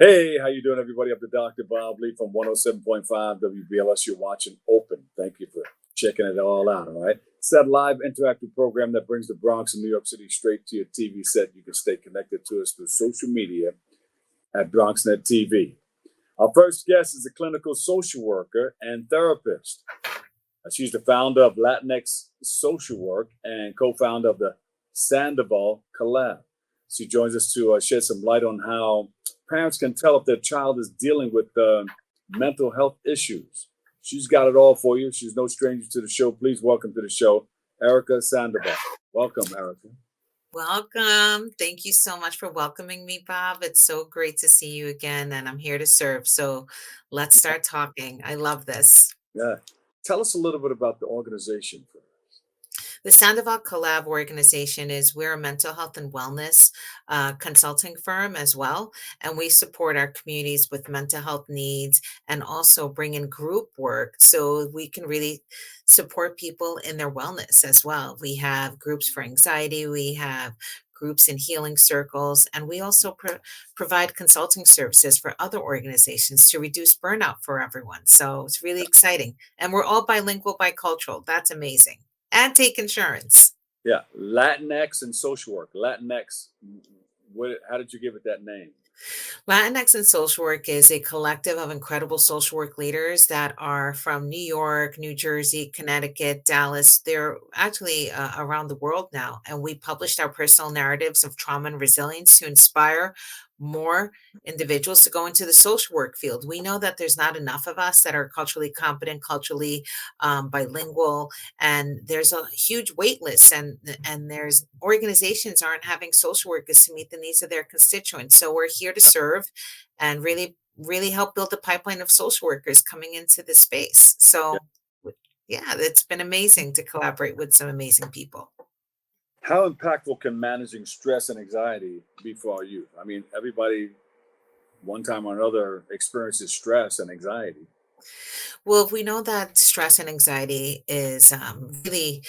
Hey, how you doing, everybody? I'm the Dr. Bob Lee from 107.5 WBLS. You're watching Open. Thank you for checking it all out, all right? It's that live interactive program that brings the Bronx and New York City straight to your TV set. You can stay connected to us through social media at BronxNet TV. Our first guest is a clinical social worker and therapist. She's the founder of Latinx Social Work and co-founder of the Sandoval Colab. She joins us to shed some light on how parents can tell if their child is dealing with mental health issues. She's got it all for you. She's no stranger to the show. Please welcome to the show, Erica Sandoval. Welcome, Erica. Welcome. Thank you so much for welcoming me, Bob. It's so great to see you again, and I'm here to serve. So let's start talking. I love this. Yeah. Tell us a little bit about the organization first. The Sandoval Collab organization is we're a mental health and wellness consulting firm as well, and we support our communities with mental health needs and also bring in group work so we can really support people in their wellness as well. We have groups for anxiety, we have groups in healing circles, and we also provide consulting services for other organizations to reduce burnout for everyone. So it's really exciting. And we're all bilingual, bicultural. That's amazing. And take insurance. Yeah, Latinx and social work. Latinx, how did you give it that name? Latinx and Social Work is a collective of incredible social work leaders that are from New York, New Jersey, Connecticut, Dallas. They're actually around the world now. And we published our personal narratives of trauma and resilience to inspire more individuals to go into the social work field. We know that there's not enough of us that are culturally competent, culturally bilingual, and there's a huge wait list, and there's organizations aren't having social workers to meet the needs of their constituents. So we're here to serve and really help build a pipeline of social workers coming into the space. Yeah. So yeah, it's been amazing to collaborate with some amazing people. How impactful can managing stress and anxiety be for our youth? I mean, everybody, one time or another, experiences stress and anxiety. Well, we know that stress and anxiety is really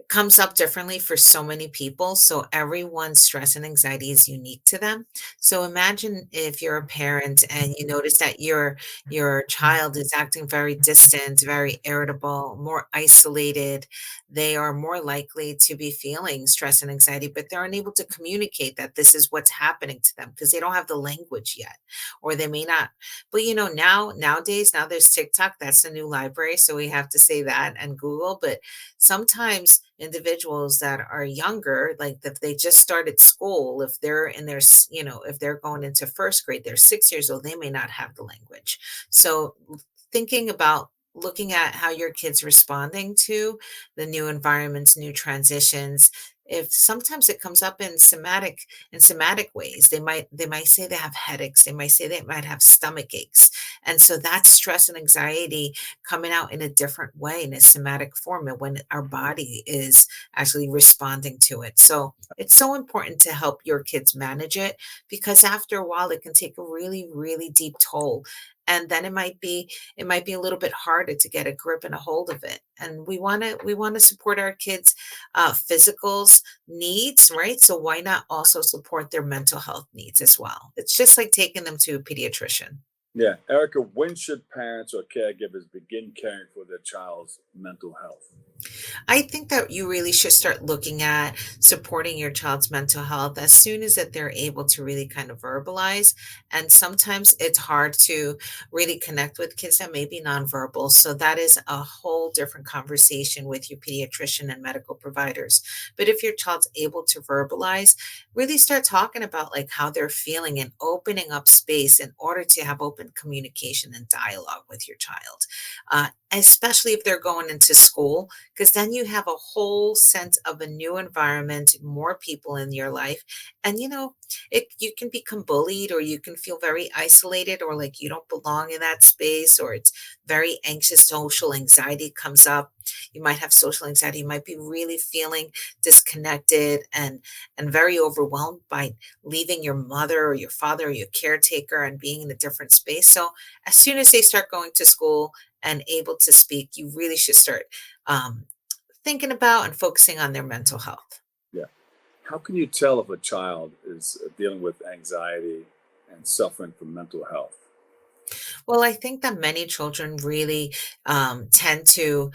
comes up differently for so many people. So everyone's stress and anxiety is unique to them. So imagine if you're a parent and you notice that your child is acting very distant, very irritable, more isolated. They are more likely to be feeling stress and anxiety, but they're unable to communicate that this is what's happening to them because they don't have the language yet, or they may not. But nowadays, now there's TikTok, that's the new library. So we have to say that, and Google. But sometimes individuals that are younger, like if they just started school, if they're in their, if they're going into first grade, they're 6 years old, they may not have the language. So thinking about looking at how your kids responding to the new environments, new transitions. If sometimes it comes up in somatic ways, they might say they have headaches, they might say they might have stomach aches, and so that's stress and anxiety coming out in a different way in a somatic form, and when our body is actually responding to it. So it's so important to help your kids manage it, because after a while it can take a really, really deep toll, and then it might be a little bit harder to get a grip and a hold of it. And we want to support our kids physicals needs, right? So why not also support their mental health needs as well? It's just like taking them to a pediatrician. Yeah. Erica, when should parents or caregivers begin caring for their child's mental health? I think that you really should start looking at supporting your child's mental health as soon as that they're able to really kind of verbalize. And sometimes it's hard to really connect with kids that may be nonverbal. So that is a whole different conversation with your pediatrician and medical providers. But if your child's able to verbalize, really start talking about like how they're feeling and opening up space in order to have open communication and dialogue with your child. Especially if they're going into school, because then you have a whole sense of a new environment, more people in your life. And you can become bullied, or you can feel very isolated, or like you don't belong in that space, or it's very anxious. Social anxiety comes up. You might have social anxiety. You might be really feeling disconnected and very overwhelmed by leaving your mother or your father or your caretaker and being in a different space. So as soon as they start going to school and able to speak, you really should start um, thinking about and focusing on their mental health. Yeah. How can you tell if a child is dealing with anxiety and suffering from mental health? Well, I think that many children really tend to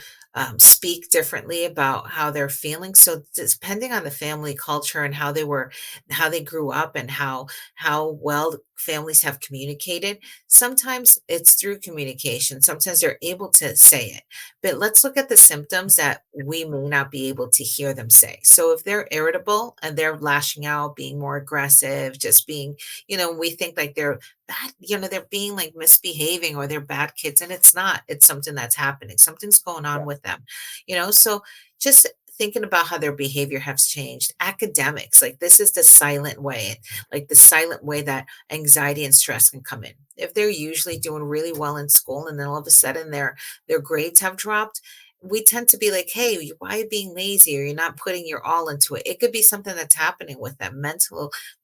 speak differently about how they're feeling. So, depending on the family culture and how they grew up, and how well families have communicated, sometimes it's through communication. Sometimes they're able to say it. But let's look at the symptoms that we may not be able to hear them say. So, if they're irritable and they're lashing out, being more aggressive, just being, we think like they're bad, they're being like misbehaving or they're bad kids, and it's not. It's something that's happening. Something's going on with them, so just thinking about how their behavior has changed. Academics, like this is the silent way that anxiety and stress can come in. If they're usually doing really well in school and then all of a sudden their grades have dropped, we tend to be like, hey, why are you being lazy, or you're not putting your all into it? It could be something that's happening with them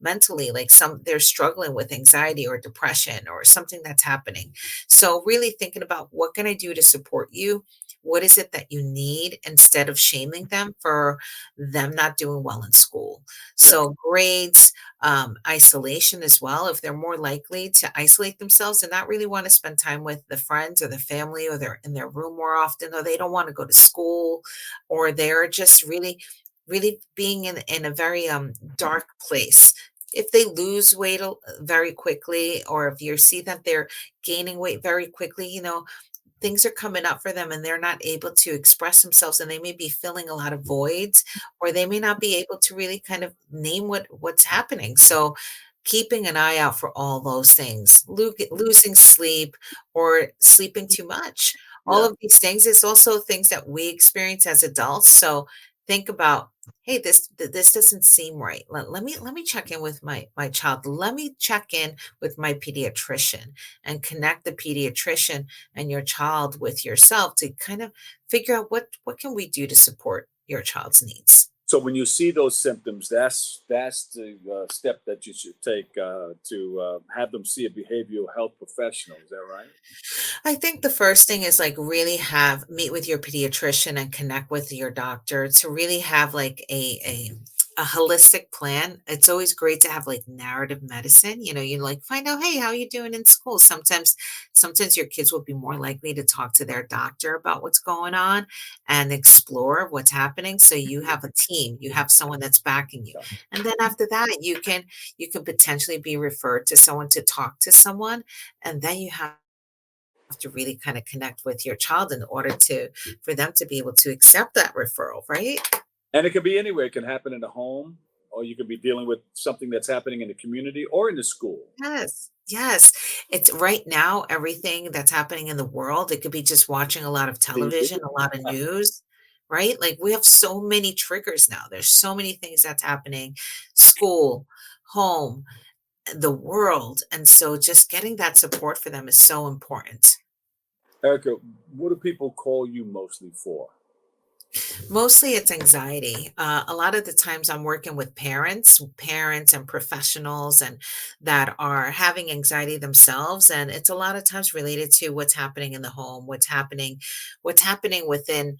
mentally, like they're struggling with anxiety or depression or something that's happening. So really thinking about, what can I do to support you? What is it that you need, instead of shaming them for them not doing well in school? So grades, isolation as well. If they're more likely to isolate themselves and not really want to spend time with the friends or the family, or they're in their room more often, or they don't want to go to school, or they're just really being in a very dark place. If they lose weight very quickly, or if you see that they're gaining weight very quickly, things are coming up for them and they're not able to express themselves, and they may be filling a lot of voids, or they may not be able to really kind of name what's happening. So keeping an eye out for all those things, losing sleep or sleeping too much, all Yeah. of these things is also things that we experience as adults. So think about, hey, this doesn't seem right. Let me check in with my child. Let me check in with my pediatrician, and connect the pediatrician and your child with yourself to kind of figure out, what can we do to support your child's needs. So when you see those symptoms, that's the step that you should take to have them see a behavioral health professional. Is that right? I think the first thing is like really have meet with your pediatrician and connect with your doctor to really have like a holistic plan. It's always great to have like narrative medicine. You like find out, hey, how you doing in school? Sometimes your kids will be more likely to talk to their doctor about what's going on and explore what's happening. So you have a team, you have someone that's backing you. Yeah. And then after that, you can potentially be referred to someone to talk to someone. And then you have to really kind of connect with your child in order to for them to be able to accept that referral, right? And it can be anywhere. It can happen in the home, or you could be dealing with something that's happening in the community or in the school. Yes. Yes. It's right now, everything that's happening in the world, it could be just watching a lot of TV. television, a lot of news, right? Like we have so many triggers now. There's so many things that's happening, school, home, the world. And so just getting that support for them is so important. Erica, what do people call you mostly for? Mostly it's anxiety. A lot of the times I'm working with parents and professionals, and that are having anxiety themselves. And it's a lot of times related to what's happening in the home, what's happening within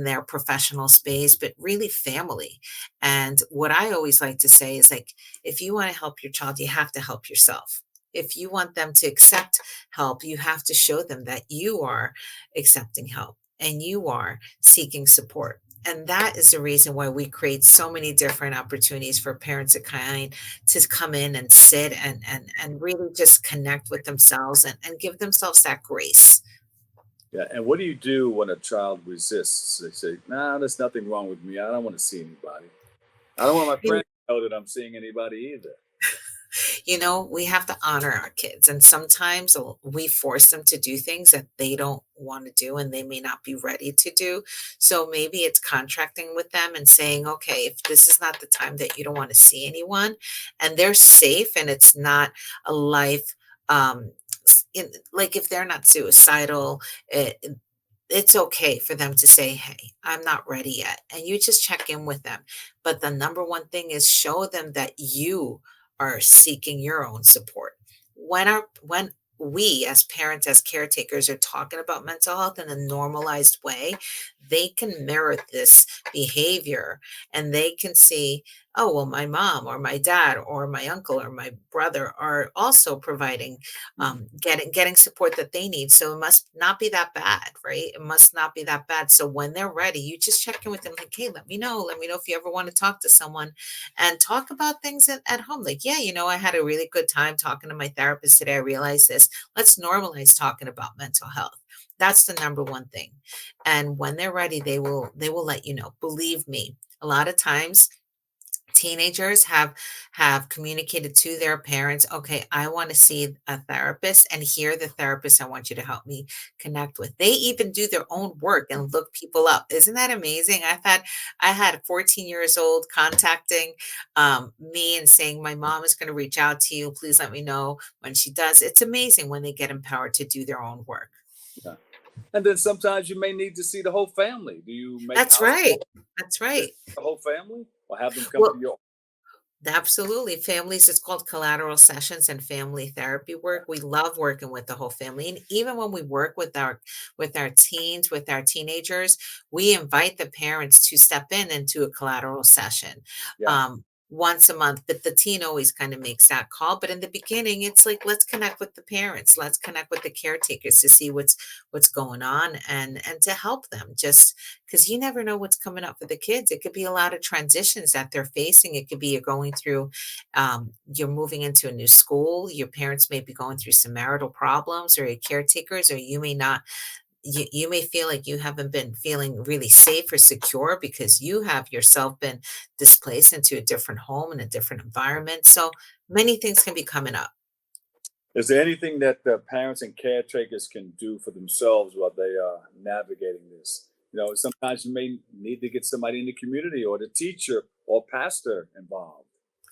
their professional space, but really family. And what I always like to say is like, if you want to help your child, you have to help yourself. If you want them to accept help, you have to show them that you are accepting help and you are seeking support. And that is the reason why we create so many different opportunities for parents to come in and sit and really just connect with themselves and give themselves that grace. Yeah. And what do you do when a child resists? They say, "Nah, there's nothing wrong with me. I don't want to see anybody. I don't want my You friends to know that I'm seeing anybody either." we have to honor our kids, and sometimes we force them to do things that they don't want to do and they may not be ready to do. So maybe it's contracting with them and saying, okay, if this is not the time that you don't want to see anyone, and they're safe, and it's not a life, like if they're not suicidal, it's okay for them to say, hey, I'm not ready yet. And you just check in with them. But the number one thing is show them that you are seeking your own support. When we as parents, as caretakers, are talking about mental health in a normalized way, they can mirror this behavior and they can see, oh, well, my mom or my dad or my uncle or my brother are also providing, getting support that they need. So it must not be that bad, right? It must not be that bad. So when they're ready, you just check in with them like, hey, let me know. Let me know if you ever want to talk to someone and talk about things at home. Like, yeah, I had a really good time talking to my therapist today. I realized this. Let's normalize talking about mental health. That's the number one thing. And when they're ready, they will let you know. Believe me, a lot of times teenagers have communicated to their parents, okay, I want to see a therapist, and here are the therapist I want you to help me connect with. They even do their own work and look people up. Isn't that amazing? I had 14 years old contacting me and saying, my mom is going to reach out to you, please let me know when she does. It's amazing when they get empowered to do their own work. Yeah. And then sometimes you may need to see the whole family. Do you make That's house right. calls That's to right. the whole family, or have them come Well, to your? absolutely. Families, it's called collateral sessions and family therapy work. We love working with the whole family. And even when we work with our teens, with our teenagers, we invite the parents to step in into a collateral session. Yeah. Um, once a month, but the teen always kind of makes that call. But in the beginning, it's like, let's connect with the parents, let's connect with the caretakers to see what's going on and to help them. Just because you never know what's coming up for the kids. It could be a lot of transitions that they're facing. It could be you're going through, you're moving into a new school. Your parents may be going through some marital problems, or your caretakers, or you may not. You may feel like you haven't been feeling really safe or secure because you have yourself been displaced into a different home and a different environment. So many things can be coming up. Is there anything that the parents and caretakers can do for themselves while they are navigating this? Sometimes you may need to get somebody in the community or the teacher or pastor involved.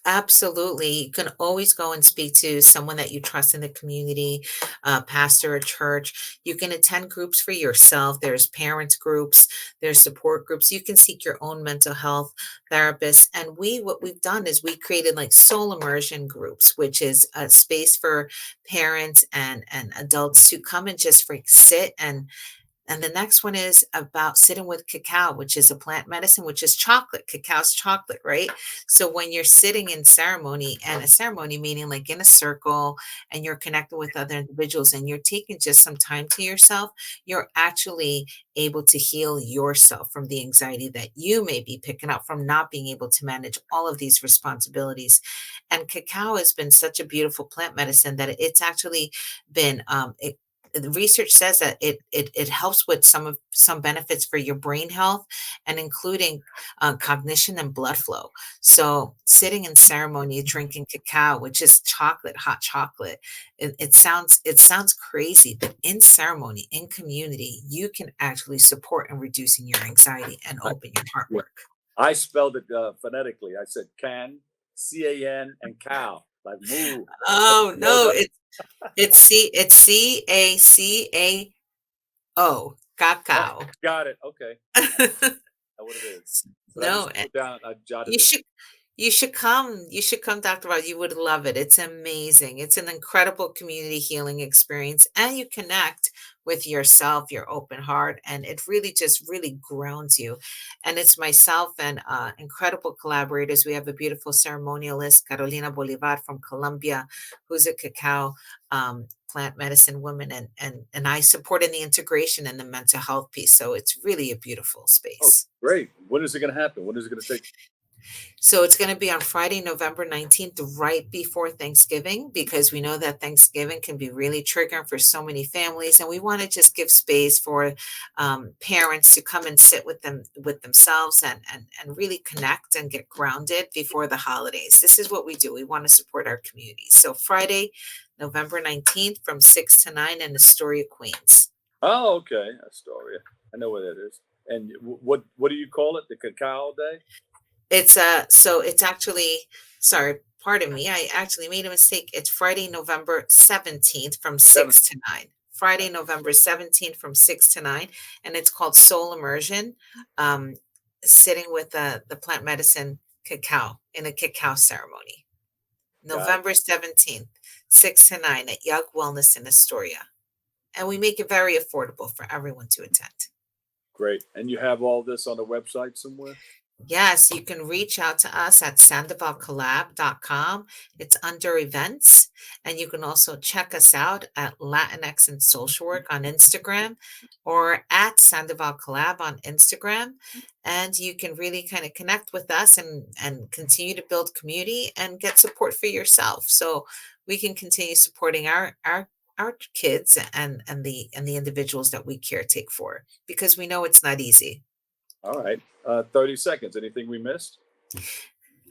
Absolutely. You can always go and speak to someone that you trust in the community, a pastor, a church. You can attend groups for yourself. There's parents groups, there's support groups. You can seek your own mental health therapist. And what we've done is we created like soul immersion groups, which is a space for parents and adults to come and just like sit and the next one is about sitting with cacao, which is a plant medicine, which is chocolate. Cacao's chocolate, right? So when you're sitting in ceremony, and a ceremony meaning like in a circle, and you're connected with other individuals and you're taking just some time to yourself, you're actually able to heal yourself from the anxiety that you may be picking up from not being able to manage all of these responsibilities. And cacao has been such a beautiful plant medicine that it's actually been the research says that it helps with some benefits for your brain health, and including cognition and blood flow. So sitting in ceremony drinking cacao, which is chocolate, hot chocolate, it sounds crazy, but in ceremony, in community, you can actually support in reducing your anxiety and I, open your heart yeah. work. I spelled it phonetically. I said CAN, and cow, like moo. Oh Well no, done. it's CACAO, Oh, cacao. got it. Okay. That's what it is. But I just No, wrote it down. I jotted You it. should you should come. You should come, Dr. Rod. You would love it. It's amazing. It's an incredible community healing experience, and you connect with yourself, your open heart, and it really just really grounds you. And it's myself and incredible collaborators. We have a beautiful ceremonialist, Carolina Bolivar from Colombia, who's a cacao plant medicine woman, and I support in the integration and the mental health piece. So it's really a beautiful Oh, space. great. When is it going to happen? When is it going to take? So it's going to be on Friday, November 19th, right before Thanksgiving, because we know that Thanksgiving can be really triggering for so many families. And we want to just give space for parents to come and sit with themselves and really connect and get grounded before the holidays. This is what we do. We want to support our community. So Friday, November 19th from 6 to 9 in Astoria, Queens. Oh, okay. Astoria. I know where that is. And what do you call it? The Cacao Day? So it's actually, sorry, pardon me, I actually made a mistake. It's Friday, November 17th from Seven. 6 to 9. Friday, November 17th from 6 to 9. And it's called Soul Immersion, um, sitting with the plant medicine cacao in a cacao ceremony. Got it. November 17th, 6 to 9 at Young Wellness in Astoria. And we make it very affordable for everyone to attend. Great. And you have all this on the website somewhere? Yes, you can reach out to us at sandovalcollab.com. It's under events. And you can also check us out at Latinx and Social Work on Instagram or at Sandoval Collab on Instagram. And you can really kind of connect with us and continue to build community and get support for yourself. So we can continue supporting our kids and the individuals that we caretake for because we know it's not easy. All right. 30 seconds. Anything we missed?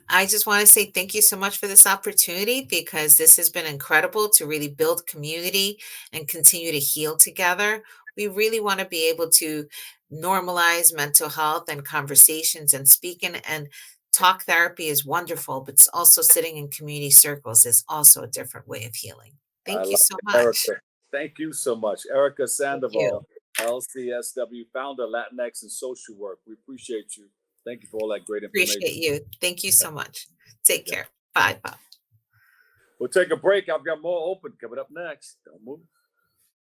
I just want to say thank you so much for this opportunity because this has been incredible to really build community and continue to heal together. We really want to be able to normalize mental health and conversations and speaking and talk therapy is wonderful, but it's also sitting in community circles is also a different way of healing. I Thank you like so it, much. Erica. Thank you so much. Erica Thank you. Sandoval, LCSW, founder, Latinx and Social Work. We appreciate you. Thank you for all that great information. Appreciate you. Thank you Yeah, so much. Take yeah. care. Bye. Bye. We'll take a break. I've got more open coming up next. Don't move.